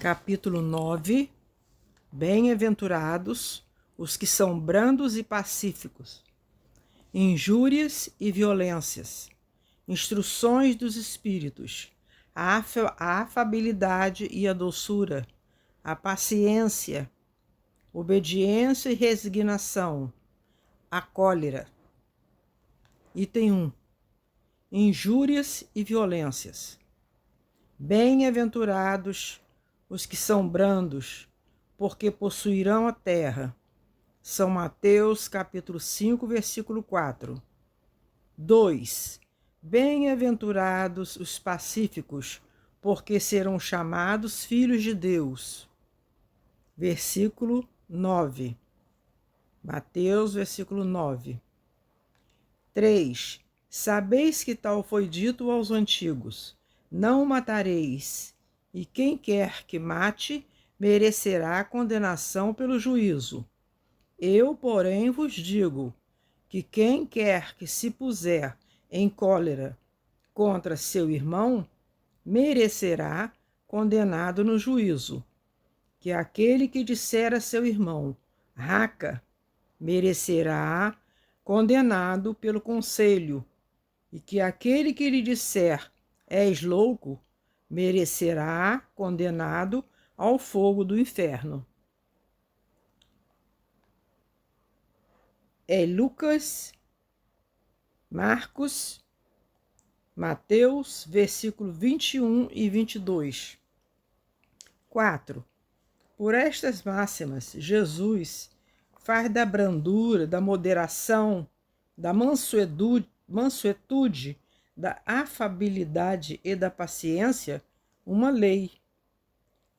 Capítulo 9. Bem-aventurados os que são brandos e pacíficos. Injúrias e violências. Instruções dos espíritos. A afabilidade e a doçura. A paciência. Obediência e resignação. A cólera. Item 1. Injúrias e violências. Bem-aventurados os que são brandos, porque possuirão a terra. São Mateus, capítulo 5, versículo 4. 2. Bem-aventurados os pacíficos, porque serão chamados filhos de Deus. Versículo 9. Mateus, versículo 9. 3. Sabeis que tal foi dito aos antigos: não matareis, e quem quer que mate, merecerá condenação pelo juízo. Eu, porém, vos digo que quem quer que se puser em cólera contra seu irmão, merecerá condenado no juízo. Que aquele que disser a seu irmão, raca, merecerá condenado pelo conselho, e que aquele que lhe disser, és louco, merecerá condenado ao fogo do inferno. É Lucas, Marcos, Mateus, versículo 21 e 22. 4. Por estas máximas, Jesus faz da brandura, da moderação, da mansuetude, da afabilidade e da paciência uma lei.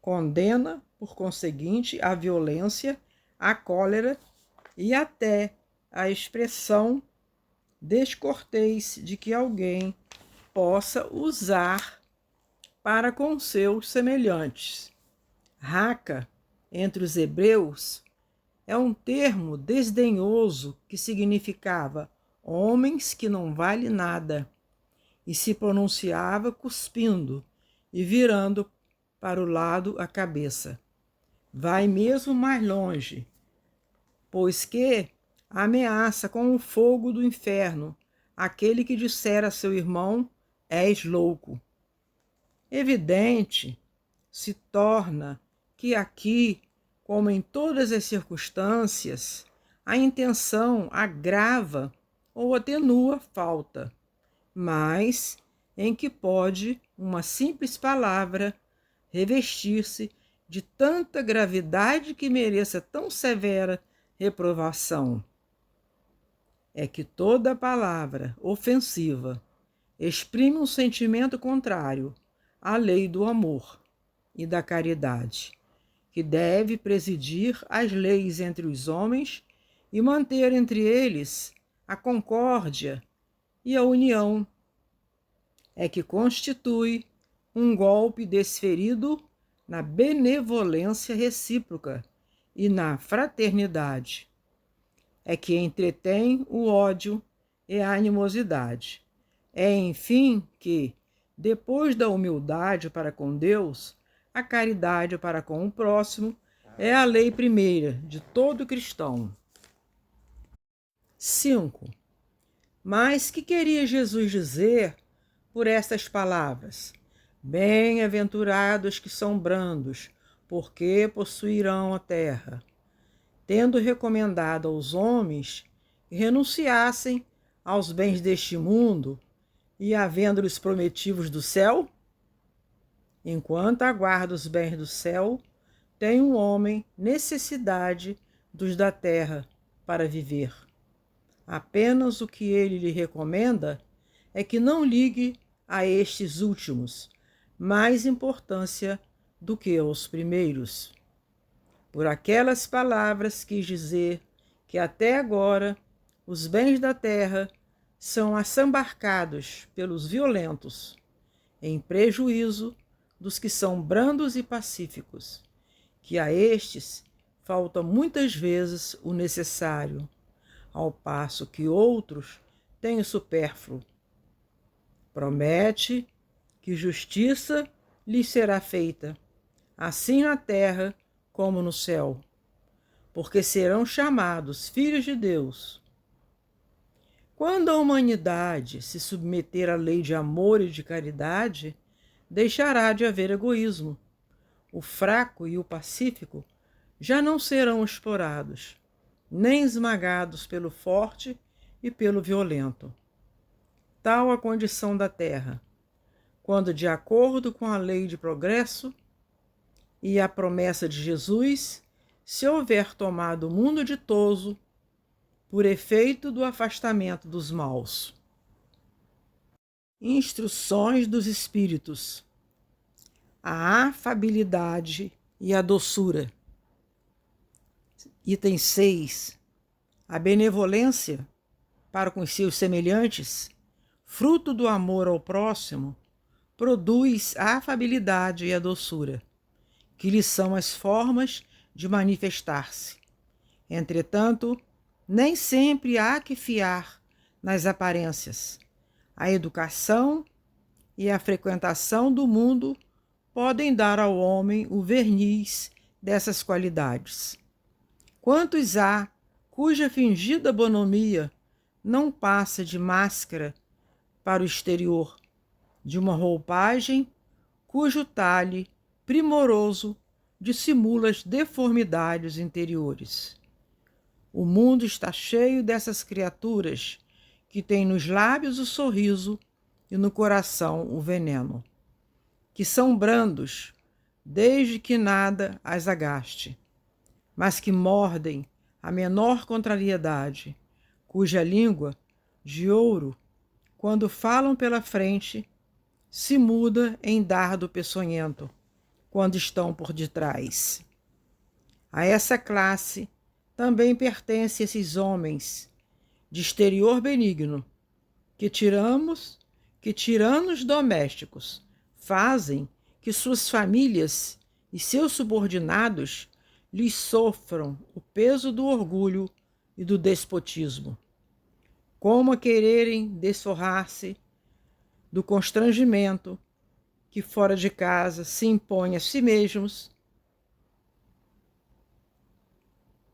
Condena, por conseguinte, a violência, a cólera e até a expressão descortês de que alguém possa usar para com seus semelhantes. Raca, entre os hebreus, é um termo desdenhoso que significava homens que não valem nada, e se pronunciava cuspindo e virando para o lado a cabeça. Vai mesmo mais longe, pois que ameaça com o fogo do inferno aquele que disser a seu irmão, és louco. Evidente se torna que aqui, como em todas as circunstâncias, a intenção agrava ou atenua a falta, mas em que pode uma simples palavra revestir-se de tanta gravidade que mereça tão severa reprovação. É que toda palavra ofensiva exprime um sentimento contrário à lei do amor e da caridade, que deve presidir as leis entre os homens e manter entre eles a concórdia e a união. É que constitui um golpe desferido na benevolência recíproca e na fraternidade. É que entretém o ódio e a animosidade. É, enfim, que, depois da humildade para com Deus, a caridade para com o próximo é a lei primeira de todo cristão. 5. Mas que queria Jesus dizer por estas palavras? Bem-aventurados que são brandos, porque possuirão a terra. Tendo recomendado aos homens que renunciassem aos bens deste mundo e havendo-lhes prometidos do céu? Enquanto aguarda os bens do céu, tem um homem necessidade dos da terra para viver. Apenas o que ele lhe recomenda é que não ligue a estes últimos mais importância do que aos primeiros. Por aquelas palavras quis dizer que até agora os bens da terra são assambarcados pelos violentos, em prejuízo dos que são brandos e pacíficos, que a estes falta muitas vezes o necessário, ao passo que outros têm o supérfluo. Promete que justiça lhes será feita, assim na terra como no céu, porque serão chamados filhos de Deus. Quando a humanidade se submeter à lei de amor e de caridade, deixará de haver egoísmo. O fraco e o pacífico já não serão explorados, nem esmagados pelo forte e pelo violento. Tal a condição da Terra, quando, de acordo com a lei de progresso e a promessa de Jesus, se houver tomado o mundo ditoso por efeito do afastamento dos maus. Instruções dos Espíritos. A afabilidade e a doçura. Item 6. A benevolência para com seus semelhantes, fruto do amor ao próximo, produz a afabilidade e a doçura, que lhes são as formas de manifestar-se. Entretanto, nem sempre há que fiar nas aparências. A educação e a frequentação do mundo podem dar ao homem o verniz dessas qualidades. Quantos há cuja fingida bonomia não passa de máscara para o exterior, de uma roupagem cujo talhe primoroso dissimula as deformidades interiores. O mundo está cheio dessas criaturas que têm nos lábios o sorriso e no coração o veneno, que são brandos desde que nada as agaste, mas que mordem a menor contrariedade, cuja língua, de ouro, quando falam pela frente, se muda em dardo peçonhento, quando estão por detrás. A essa classe também pertencem esses homens de exterior benigno, que tiranos domésticos fazem que suas famílias e seus subordinados lhes sofram o peso do orgulho e do despotismo, como a quererem desforrar-se do constrangimento que fora de casa se impõe a si mesmos,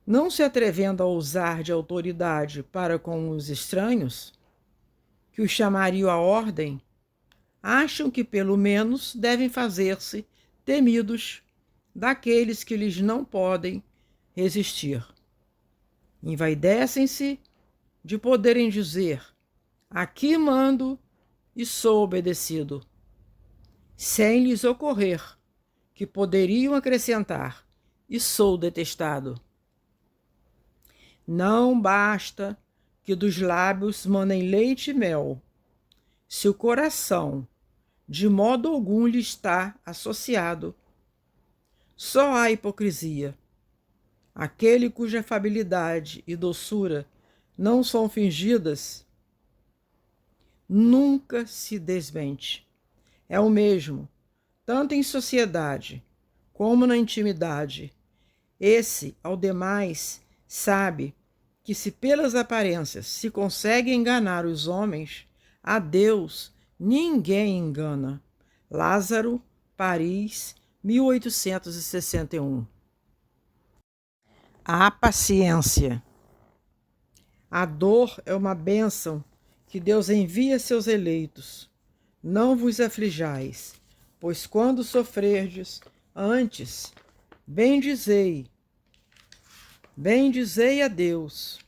não se atrevendo a usar de autoridade para com os estranhos, que os chamariam à ordem, acham que pelo menos devem fazer-se temidos daqueles que lhes não podem resistir. Envaidecem-se de poderem dizer: aqui mando e sou obedecido, sem lhes ocorrer que poderiam acrescentar: e sou detestado. Não basta que dos lábios manem leite e mel, se o coração de modo algum lhe está associado. Só há hipocrisia. Aquele cuja afabilidade e doçura não são fingidas, nunca se desmente. É o mesmo, tanto em sociedade como na intimidade. Esse, ao demais, sabe que se pelas aparências se consegue enganar os homens, a Deus ninguém engana. Lázaro, Paris, 1861. A paciência. A dor é uma bênção que Deus envia a seus eleitos. Não vos aflijais, pois quando sofrerdes, antes, bendizei a Deus,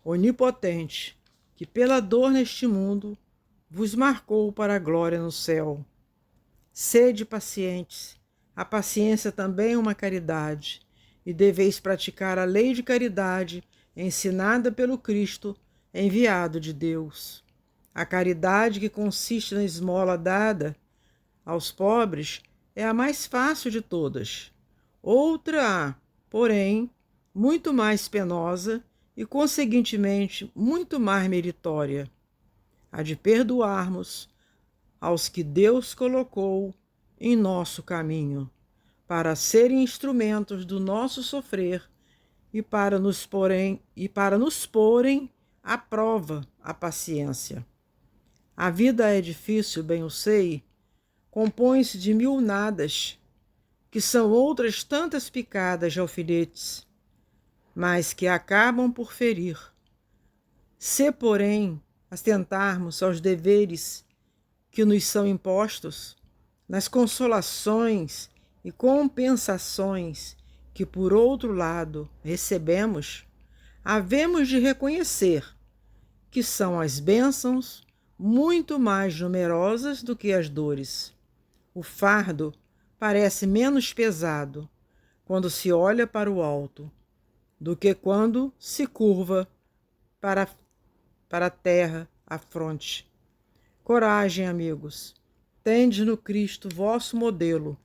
onipotente, que pela dor neste mundo vos marcou para a glória no céu. Sede pacientes, a paciência também é uma caridade, e deveis praticar a lei de caridade ensinada pelo Cristo, enviado de Deus. A caridade, que consiste na esmola dada aos pobres, é a mais fácil de todas. Outra, porém, muito mais penosa e, conseguintemente, muito mais meritória: a de perdoarmos aos que Deus colocou em nosso caminho, para serem instrumentos do nosso sofrer e para nos porem à prova a paciência. A vida é difícil, bem o sei, compõe-se de mil nadas, que são outras tantas picadas de alfinetes, mas que acabam por ferir. Se, porém, atentarmos aos deveres que nos são impostos, nas consolações e compensações que, por outro lado, recebemos, havemos de reconhecer que são as bênçãos muito mais numerosas do que as dores. O fardo parece menos pesado quando se olha para o alto do que quando se curva para a terra a fronte. Coragem, amigos, tende no Cristo vosso modelo.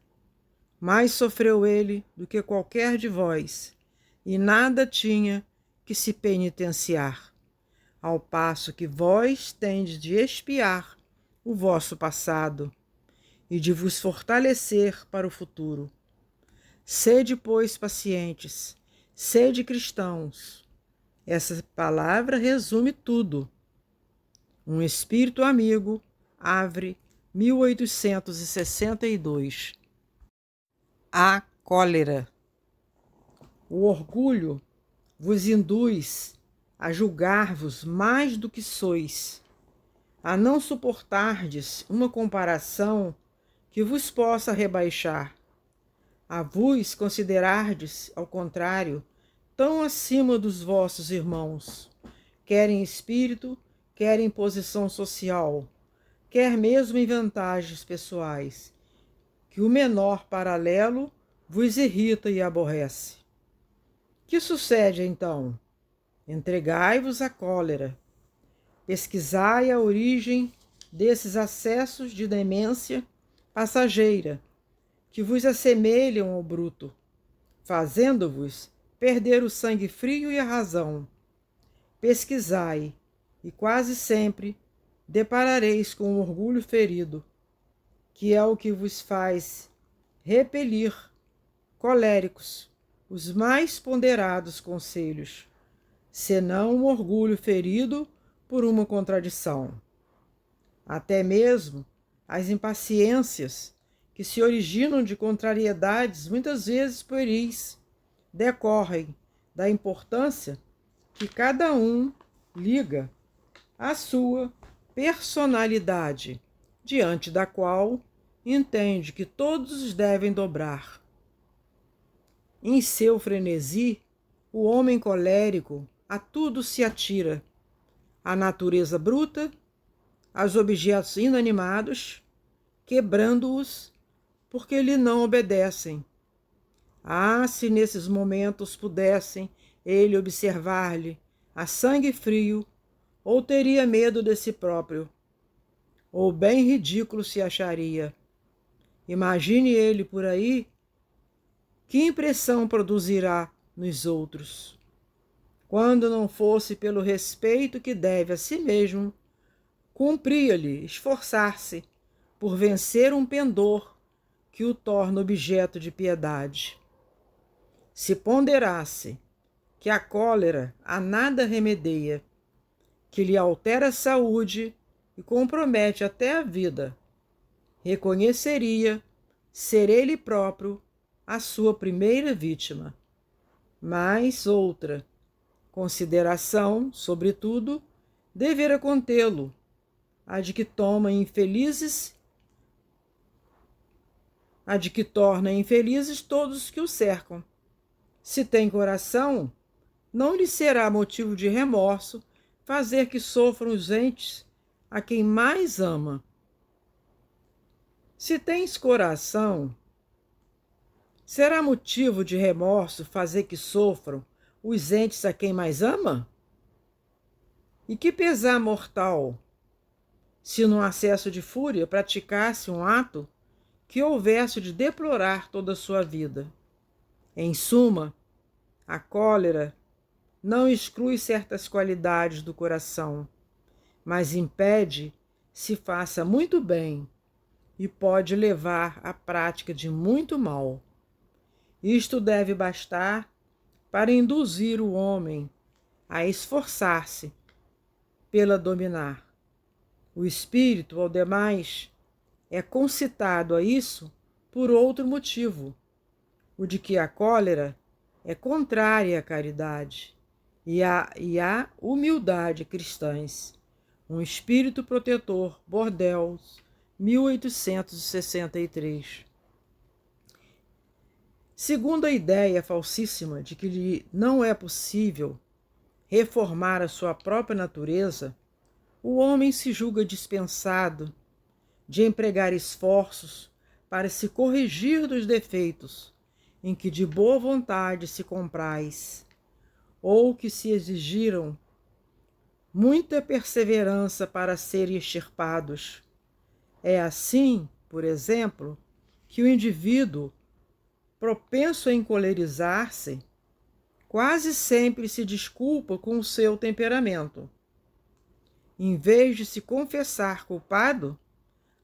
Mais sofreu ele do que qualquer de vós, e nada tinha que se penitenciar, ao passo que vós tendes de expiar o vosso passado e de vos fortalecer para o futuro. Sede, pois, pacientes, sede cristãos. Essa palavra resume tudo. Um espírito amigo, Havre, 1862. A cólera. O orgulho vos induz a julgar-vos mais do que sois, a não suportardes uma comparação que vos possa rebaixar, a vos considerardes, ao contrário, tão acima dos vossos irmãos, quer em espírito, quer em posição social, quer mesmo em vantagens pessoais, que o menor paralelo vos irrita e aborrece. Que sucede então? Entregai-vos à cólera. Pesquisai a origem desses acessos de demência passageira que vos assemelham ao bruto, fazendo-vos perder o sangue frio e a razão. Pesquisai, e quase sempre deparareis com o orgulho ferido, que é o que vos faz repelir, coléricos, os mais ponderados conselhos, senão o orgulho ferido por uma contradição. Até mesmo as impaciências, que se originam de contrariedades muitas vezes pueris, decorrem da importância que cada um liga à sua personalidade, diante da qual entende que todos devem dobrar. Em seu frenesi, o homem colérico a tudo se atira, à natureza bruta, aos objetos inanimados, quebrando-os porque lhe não obedecem. Ah, se nesses momentos pudessem ele observar-lhe a sangue frio, ou teria medo de si próprio, ou bem ridículo se acharia. Imagine ele por aí, que impressão produzirá nos outros, quando não fosse pelo respeito que deve a si mesmo, cumpria-lhe esforçar-se por vencer um pendor que o torna objeto de piedade. Se ponderasse que a cólera a nada remedeia, que lhe altera a saúde e compromete até a vida, reconheceria ser ele próprio a sua primeira vítima. Mas outra consideração, sobretudo, devera contê-lo, a de que torna infelizes todos os que o cercam. Se tem coração, não lhe será motivo de remorso fazer que sofram os entes a quem mais ama. Se tens coração, será motivo de remorso fazer que sofram os entes a quem mais ama? E que pesar mortal, se num acesso de fúria praticasse um ato que houvesse de deplorar toda a sua vida. Em suma, a cólera não exclui certas qualidades do coração, mas impede se faça muito bem e pode levar à prática de muito mal. Isto deve bastar para induzir o homem a esforçar-se pela dominar. O espírito, ao demais, é concitado a isso por outro motivo, o de que a cólera é contrária à caridade e à humildade cristãs. Um espírito protetor, Bordeaux, 1863. Segundo a ideia falsíssima de que lhe não é possível reformar a sua própria natureza, o homem se julga dispensado de empregar esforços para se corrigir dos defeitos em que de boa vontade se compraz, ou que se exigiram muita perseverança para serem extirpados. É assim, por exemplo, que o indivíduo propenso a encolerizar-se quase sempre se desculpa com o seu temperamento. Em vez de se confessar culpado,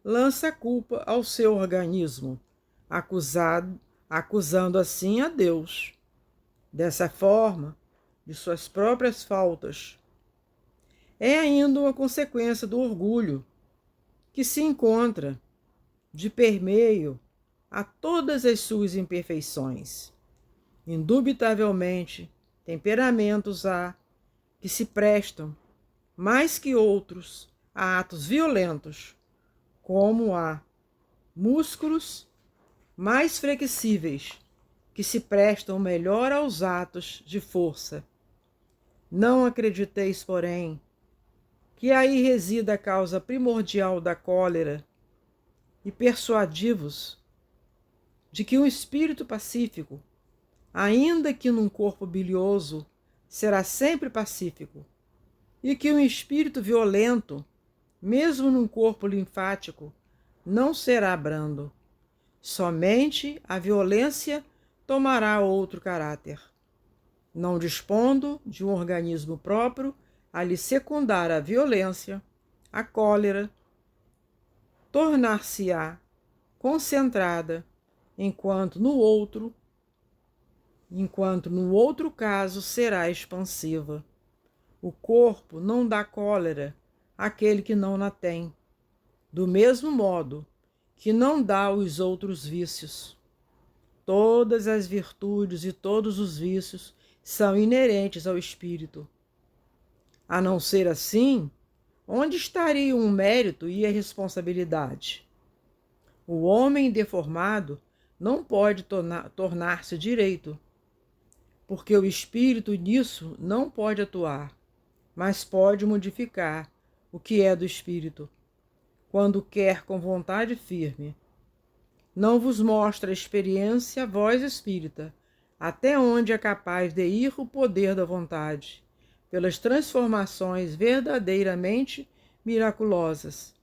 lança a culpa ao seu organismo, acusando assim a Deus. Dessa forma, de suas próprias faltas. É ainda uma consequência do orgulho, que se encontra de permeio a todas as suas imperfeições. Indubitavelmente, temperamentos há que se prestam, mais que outros, a atos violentos, como há músculos mais flexíveis que se prestam melhor aos atos de força. Não acrediteis, porém, que aí resida a causa primordial da cólera, e persuadi-vos de que um espírito pacífico, ainda que num corpo bilioso, será sempre pacífico, e que um espírito violento, mesmo num corpo linfático, não será brando. Somente a violência tomará outro caráter. Não dispondo de um organismo próprio a lhe secundar a violência, a cólera tornar-se-á concentrada, enquanto no outro caso será expansiva. O corpo não dá cólera àquele que não a tem, do mesmo modo que não dá os outros vícios. Todas as virtudes e todos os vícios são inerentes ao espírito. A não ser assim, onde estariam o mérito e a responsabilidade? O homem deformado não pode tornar-se direito, porque o espírito nisso não pode atuar, mas pode modificar o que é do espírito, quando quer com vontade firme. Não vos mostra a experiência, vós espírita, até onde é capaz de ir o poder da vontade, pelas transformações verdadeiramente miraculosas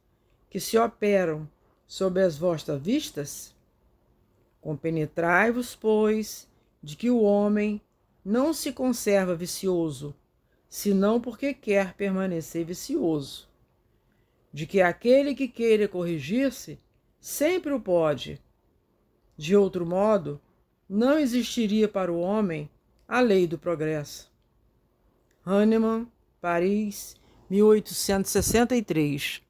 que se operam sob as vossas vistas? Compenetrai-vos, pois, de que o homem não se conserva vicioso, senão porque quer permanecer vicioso, de que aquele que queira corrigir-se sempre o pode. De outro modo, não existiria para o homem a lei do progresso. Hahnemann, Paris, 1863.